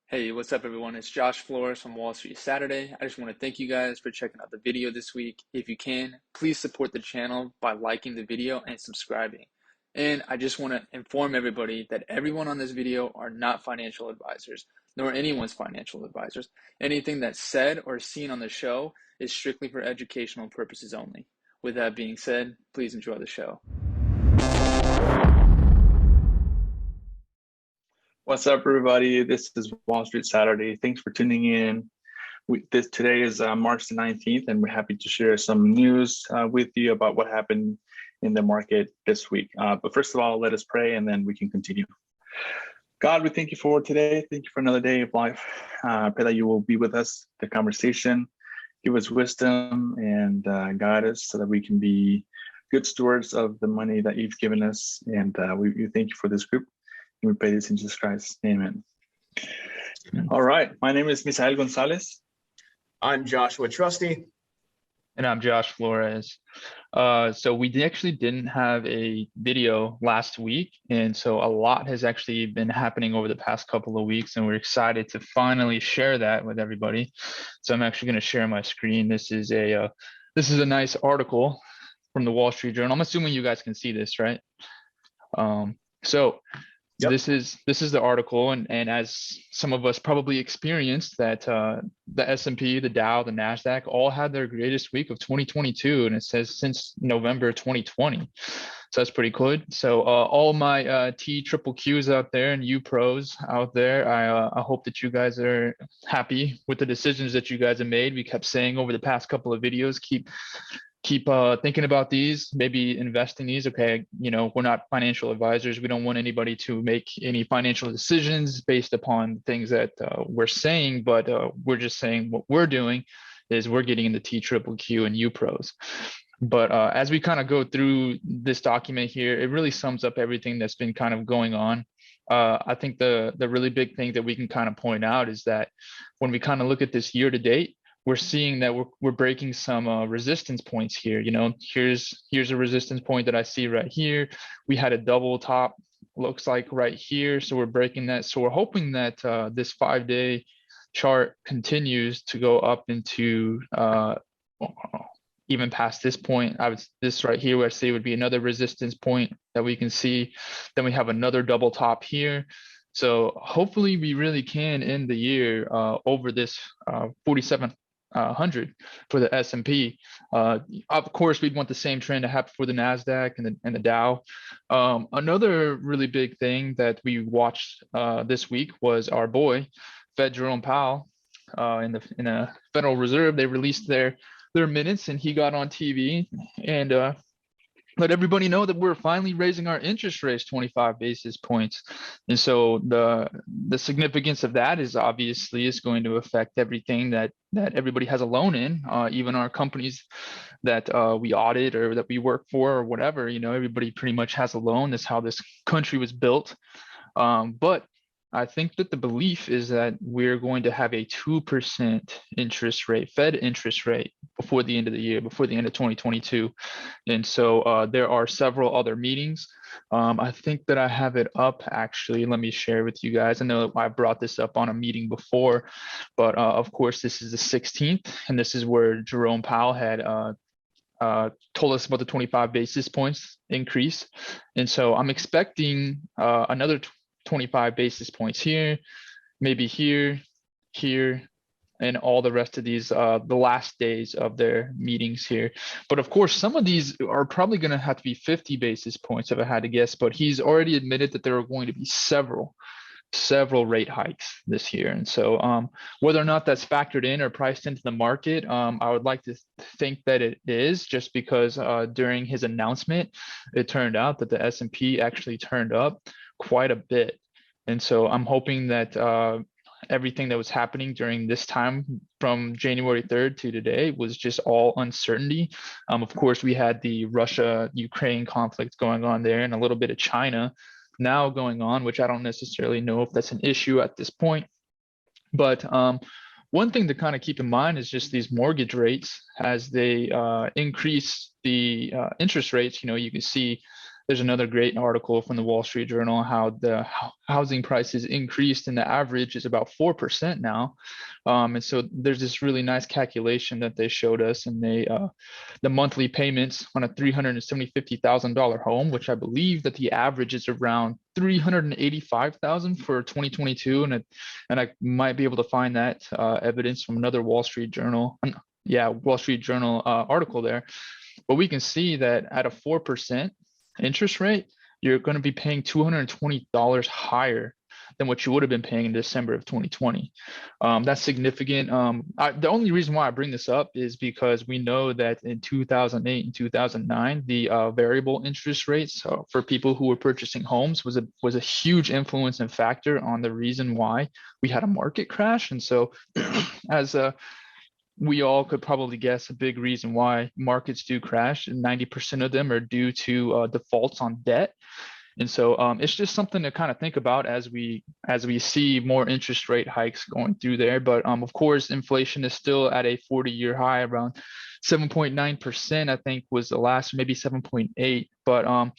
Hey, what's up, everyone? It's Josh Flores from Wall Street Saturday. I just want to thank you guys for checking out the video this week. If you can, please support the channel by liking the video and subscribing. And I just want to inform everybody that everyone on this video are not financial advisors, nor anyone's financial advisors. Anything that's said or seen on the show is strictly for educational purposes only. With that being said, please enjoy the show. What's up, everybody? This is Wall Street Saturday. Thanks for tuning in. Today is March the 19th, and we're happy to share some news with you about what happened in the market this week. But first of all, let us pray, and then we can continue. God, we thank you for today. Thank you for another day of life. I pray that you will be with us, the conversation, give us wisdom, and guide us so that we can be good stewards of the money that you've given us. And we thank you for this group. And we pray this in Jesus Christ. Amen. All right. My name is Misael Gonzalez. I'm Joshua Trusty. And I'm Josh Flores. So we actually didn't have a video last week. And so a lot has actually been happening over the past couple of weeks. And we're excited to finally share that with everybody. So I'm actually going to share my screen. This is a nice article from the Wall Street Journal. I'm assuming you guys can see this, right? Yep. This is the article, and as some of us probably experienced, that the S&P, the Dow, the Nasdaq all had their greatest week of 2022, and it says since November 2020. So that's pretty good. So all my T triple Qs out there and U pros out there, I hope that you guys are happy with the decisions that you guys have made. We kept saying over the past couple of videos, keep thinking about these, maybe investing these. Okay, we're not financial advisors. We don't want anybody to make any financial decisions based upon things that we're saying, but we're just saying what we're doing is we're getting into T triple Q and U pros. But as we kind of go through this document here, it really sums up everything that's been kind of going on. I think the really big thing that we can kind of point out is that when we kind of look at this year to date, we're seeing that we're breaking some resistance points here. Here's a resistance point that I see right here. We had a double top, looks like right here. So we're breaking that. So we're hoping that this 5-day chart continues to go up into even past this point. This right here, where I see would be another resistance point that we can see. Then we have another double top here. So hopefully we really can end the year over this 4,700 for the S&P. Of course, we'd want the same trend to happen for the Nasdaq and the Dow. Another really big thing that we watched this week was our boy Fed Jerome Powell in the Federal Reserve. They released their minutes, and he got on TV and let everybody know that we're finally raising our interest rates 25 basis points. And so the significance of that is obviously is going to affect everything that everybody has a loan in, even our companies that we audit or that we work for or whatever. Everybody pretty much has a loan. That's how this country was built. But I think that the belief is that we're going to have a 2% interest rate, Fed interest rate, before the end of the year, before the end of 2022. And so there are several other meetings. I think that I have it up, actually. Let me share with you guys. I know I brought this up on a meeting before, but of course, this is the 16th, and this is where Jerome Powell had told us about the 25 basis points increase. And so I'm expecting another 25 basis points here, maybe here, and all the rest of these, the last days of their meetings here. But of course, some of these are probably going to have to be 50 basis points if I had to guess, but he's already admitted that there are going to be several rate hikes this year. And so whether or not that's factored in or priced into the market, I would like to think that it is, just because during his announcement, it turned out that the S&P actually turned up quite a bit. And so I'm hoping that everything that was happening during this time from January 3rd to today was just all uncertainty. Of course, we had the Russia-Ukraine conflict going on there, and a little bit of China now going on, which I don't necessarily know if that's an issue at this point. But one thing to kind of keep in mind is just these mortgage rates as they increase the interest rates. You can see there's another great article from the Wall Street Journal how the housing prices increased and the average is about 4% now. And so there's this really nice calculation that they showed us, and the monthly payments on a $350,000 home, which I believe that the average is around $385,000 for 2022, and I might be able to find that evidence from another Wall Street Journal article there. But we can see that at a 4% interest rate, you're going to be paying $220 higher than what you would have been paying in December of 2020. That's significant. The only reason why I bring this up is because we know that in 2008 and 2009, the variable interest rates for people who were purchasing homes was a huge influence and factor on the reason why we had a market crash. And so as we all could probably guess, a big reason why markets do crash, and 90% of them are due to defaults on debt. And so it's just something to kind of think about as we see more interest rate hikes going through there. But of course, inflation is still at a 40-year high, around 7.9%, I think was the last, maybe 7.8. But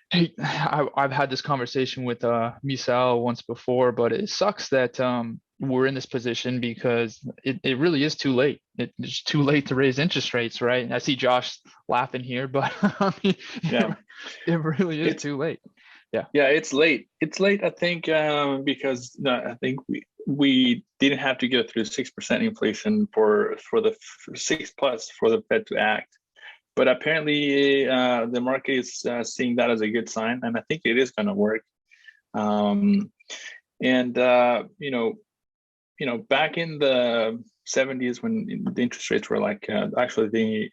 hey, I've had this conversation with Misael once before, but it sucks that we're in this position because it really is too late. It's too late to raise interest rates, right? And I see Josh laughing here, but I mean, Yeah, it really is too late. Yeah, it's late. It's late, I think, because I think we didn't have to go through 6% inflation for the 6+ for the Fed to act. But apparently, the market is seeing that as a good sign, and I think it is going to work. Back in the 70s, when the interest rates were like, actually the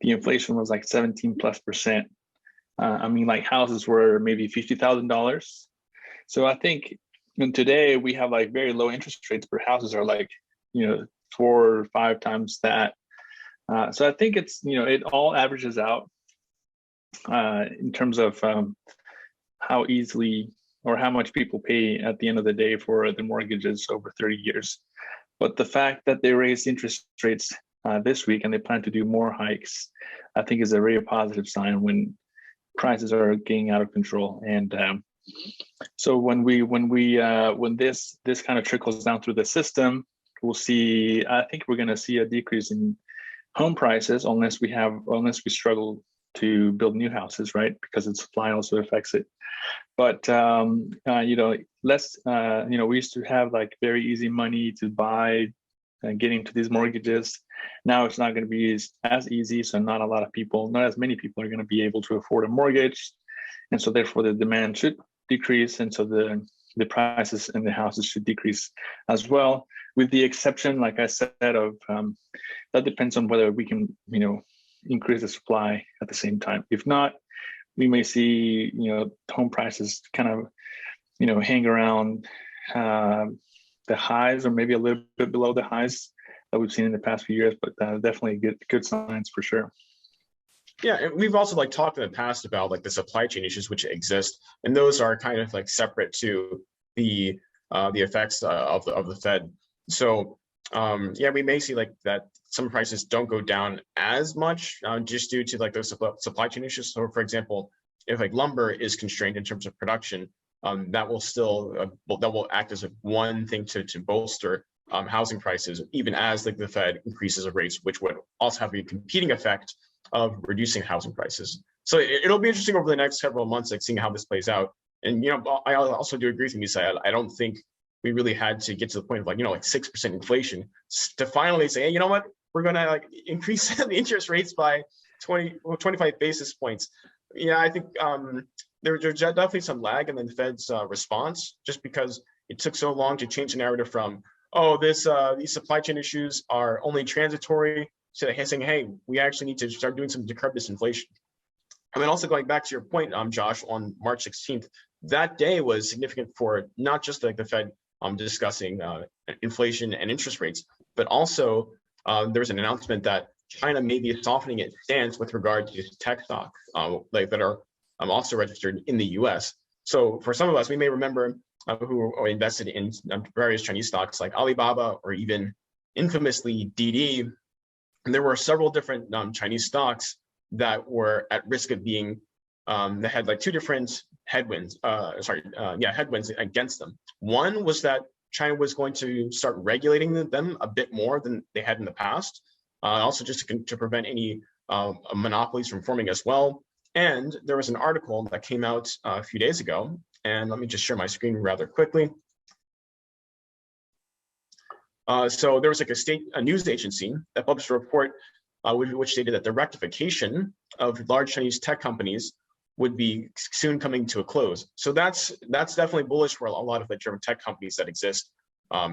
inflation was like 17+%. I mean, like houses were maybe $50,000. So I think today we have like very low interest rates, but houses are like 4 or 5 times that. So I think it's, it all averages out in terms of how easily or how much people pay at the end of the day for the mortgages over 30 years. But the fact that they raised interest rates this week and they plan to do more hikes, I think is a very positive sign when prices are getting out of control. And so when this kind of trickles down through the system, I think we're going to see a decrease in home prices unless we struggle to build new houses, right? Because the supply also affects it. But we used to have like very easy money to buy and getting to these mortgages. Now it's not going to be as easy. So not as many people are going to be able to afford a mortgage. And so therefore the demand should decrease. And so the prices in the houses should decrease as well, with the exception, like I said, of that depends on whether we can, increase the supply at the same time. If not, we may see, home prices kind of, hang around the highs or maybe a little bit below the highs that we've seen in the past few years, but definitely good signs for sure. Yeah, and we've also talked in the past about the supply chain issues which exist, and those are kind of separate to the effects of the Fed. So we may see that some prices don't go down as much just due to those supply chain issues. So for example, if lumber is constrained in terms of production, that will still that will act as one thing to bolster housing prices, even as the Fed increases the rates, which would also have a competing effect of reducing housing prices. So it'll be interesting over the next several months, seeing how this plays out. And I also do agree with you, Misael. I don't think we really had to get to the point of 6% inflation to finally say, hey, you know what, we're gonna increase the interest rates by 25 basis points. Yeah, I think there's definitely some lag in the Fed's response, just because it took so long to change the narrative from, these supply chain issues are only transitory, to saying, hey, we actually need to start doing some to curb this inflation. And then also going back to your point, Josh, on March 16th, that day was significant for not just the Fed discussing inflation and interest rates, but also there was an announcement that China may be softening its stance with regard to tech stocks that are also registered in the U.S. So for some of us, we may remember who are invested in various Chinese stocks like Alibaba or even infamously DD. And there were several different Chinese stocks that were at risk of being they had like two different headwinds. Headwinds against them. One was that China was going to start regulating them a bit more than they had in the past, also just to prevent any monopolies from forming as well. And there was an article that came out a few days ago, and let me just share my screen rather quickly. So there was like a news agency that published a report which stated that the rectification of large Chinese tech companies would be soon coming to a close. So that's definitely bullish for a lot of the German tech companies that exist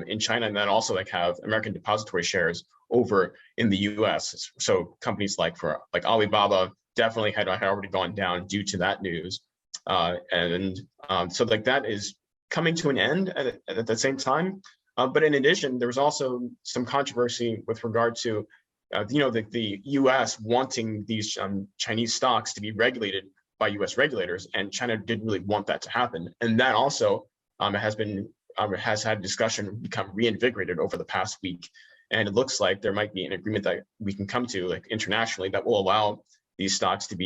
in China, and that also like have American depository shares over in the US. So companies like Alibaba definitely had already gone down due to that news. So like that is coming to an end at the same time. But in addition, there was also some controversy with regard to the US wanting these Chinese stocks to be regulated by US regulators, and China didn't really want that to happen. And that also has had discussion become reinvigorated over the past week. And it looks like there might be an agreement that we can come to like internationally that will allow these stocks to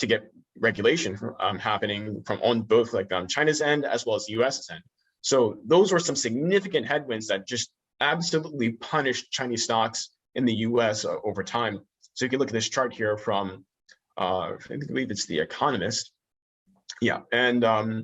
get regulation happening from on both like China's end as well as the US's end. So those were some significant headwinds that just absolutely punished Chinese stocks in the US over time. So you can look at this chart here from I believe it's The Economist. Yeah, and as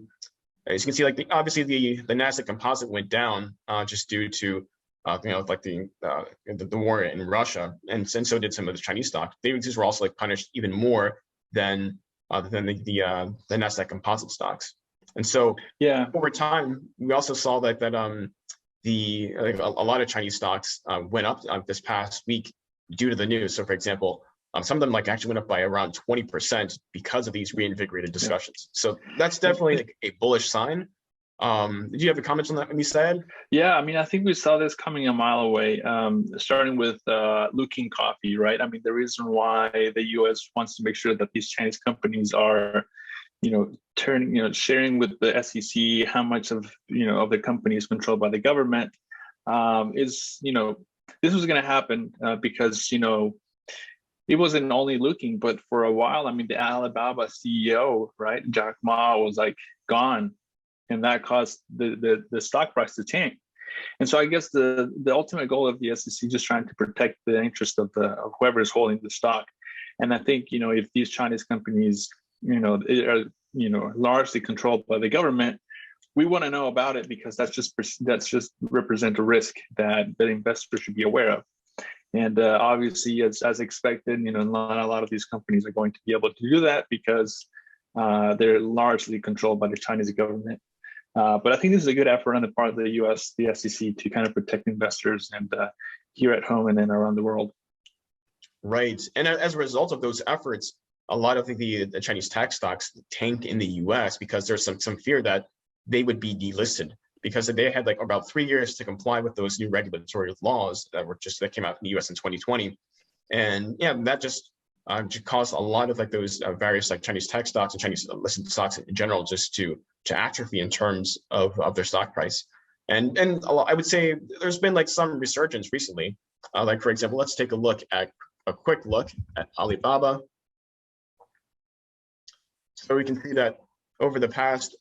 you can see, like obviously the Nasdaq Composite went down just due to the war in Russia, and so did some of the Chinese stocks. These were also like punished even more than the Nasdaq Composite stocks. And so yeah, over time we also saw that a lot of Chinese stocks went up this past week due to the news. So for example, some of them like actually went up by around 20% because of these reinvigorated discussions. So that's definitely like a bullish sign. Did you have a comment on that, Misael? Yeah, I mean, I think we saw this coming a mile away, starting with Luckin Coffee, right? I mean, the reason why the U.S. wants to make sure that these Chinese companies are, sharing with the SEC how much of the company is controlled by the government is, this was going to happen because, it wasn't only Luckin, but for a while, I mean, the Alibaba CEO, right, Jack Ma, was like gone, and that caused the stock price to tank. And so I guess the ultimate goal of the SEC is just trying to protect the interest of whoever is holding the stock. And I think if these Chinese companies are largely controlled by the government, we want to know about it because that's just represent a risk that investors should be aware of. And obviously, as expected, not a lot of these companies are going to be able to do that because they're largely controlled by the Chinese government. But I think this is a good effort on the part of the U.S., the SEC, to kind of protect investors and here at home and then around the world. Right, and as a result of those efforts, a lot of the Chinese tech stocks tanked in the U.S. because there's some fear that they would be delisted, because they had like about 3 years to comply with those new regulatory laws that came out in the U.S. in 2020, and yeah, that just caused a lot of like those various like Chinese tech stocks and Chinese listed stocks in general just to atrophy in terms of their stock price. And I would say there's been like some resurgence recently. Like for example, let's take a quick look at Alibaba. So we can see that over the past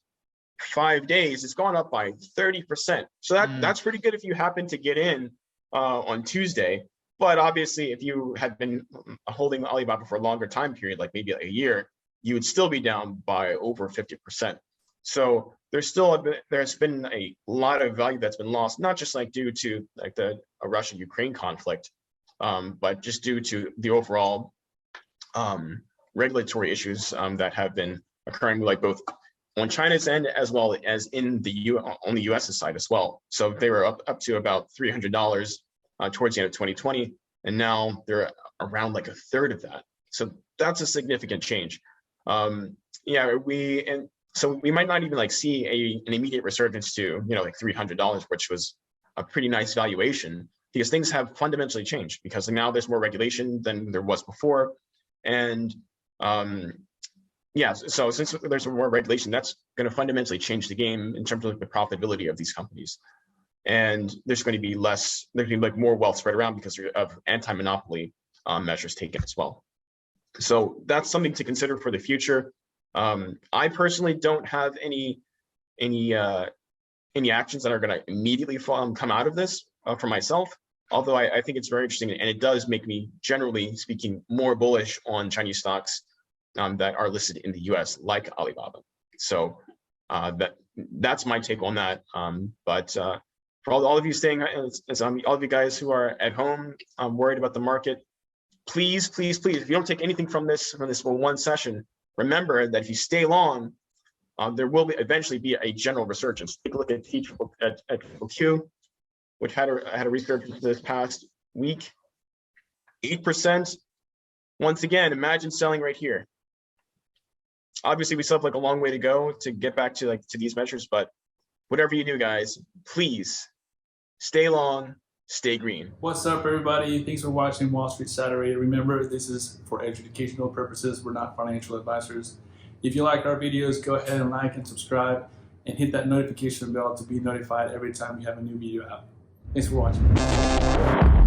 5 days, it's gone up by 30%. So that's pretty good if you happen to get in on Tuesday. But obviously, if you had been holding Alibaba for a longer time period, like maybe a year, you would still be down by over 50%. So there's been a lot of value that's been lost, not just like due to like the Russia-Ukraine conflict, but just due to the overall regulatory issues that have been occurring, like both on China's end as well as on the US's side as well. So they were up to about $300 towards the end of 2020, and now they're around like a third of that. So that's a significant change. So we might not even like see an immediate resurgence to like $300, which was a pretty nice valuation, because things have fundamentally changed, because now there's more regulation than there was before, and so since there's more regulation, that's going to fundamentally change the game in terms of the profitability of these companies. And there's going to be like more wealth spread around because of anti-monopoly measures taken as well. So that's something to consider for the future. I personally don't have any actions that are going to immediately come out of this for myself. Although I think it's very interesting, and it does make me, generally speaking, more bullish on Chinese stocks that are listed in the U.S., like Alibaba. So that's my take on that. But for all of you staying, all of you guys who are at home worried about the market, please, please, please, if you don't take anything from this one session, remember that if you stay long, there will eventually be a general resurgence. Take a look at Q, which had a resurgence this past week, 8%. Once again, imagine selling right here. Obviously, we still have like a long way to go to get back to these measures, but whatever you do, guys, please stay long, stay green. What's up, everybody? Thanks for watching Wall Street Saturday. Remember, this is for educational purposes. We're not financial advisors. If you like our videos, go ahead and like and subscribe and hit that notification bell to be notified every time we have a new video out. Thanks for watching.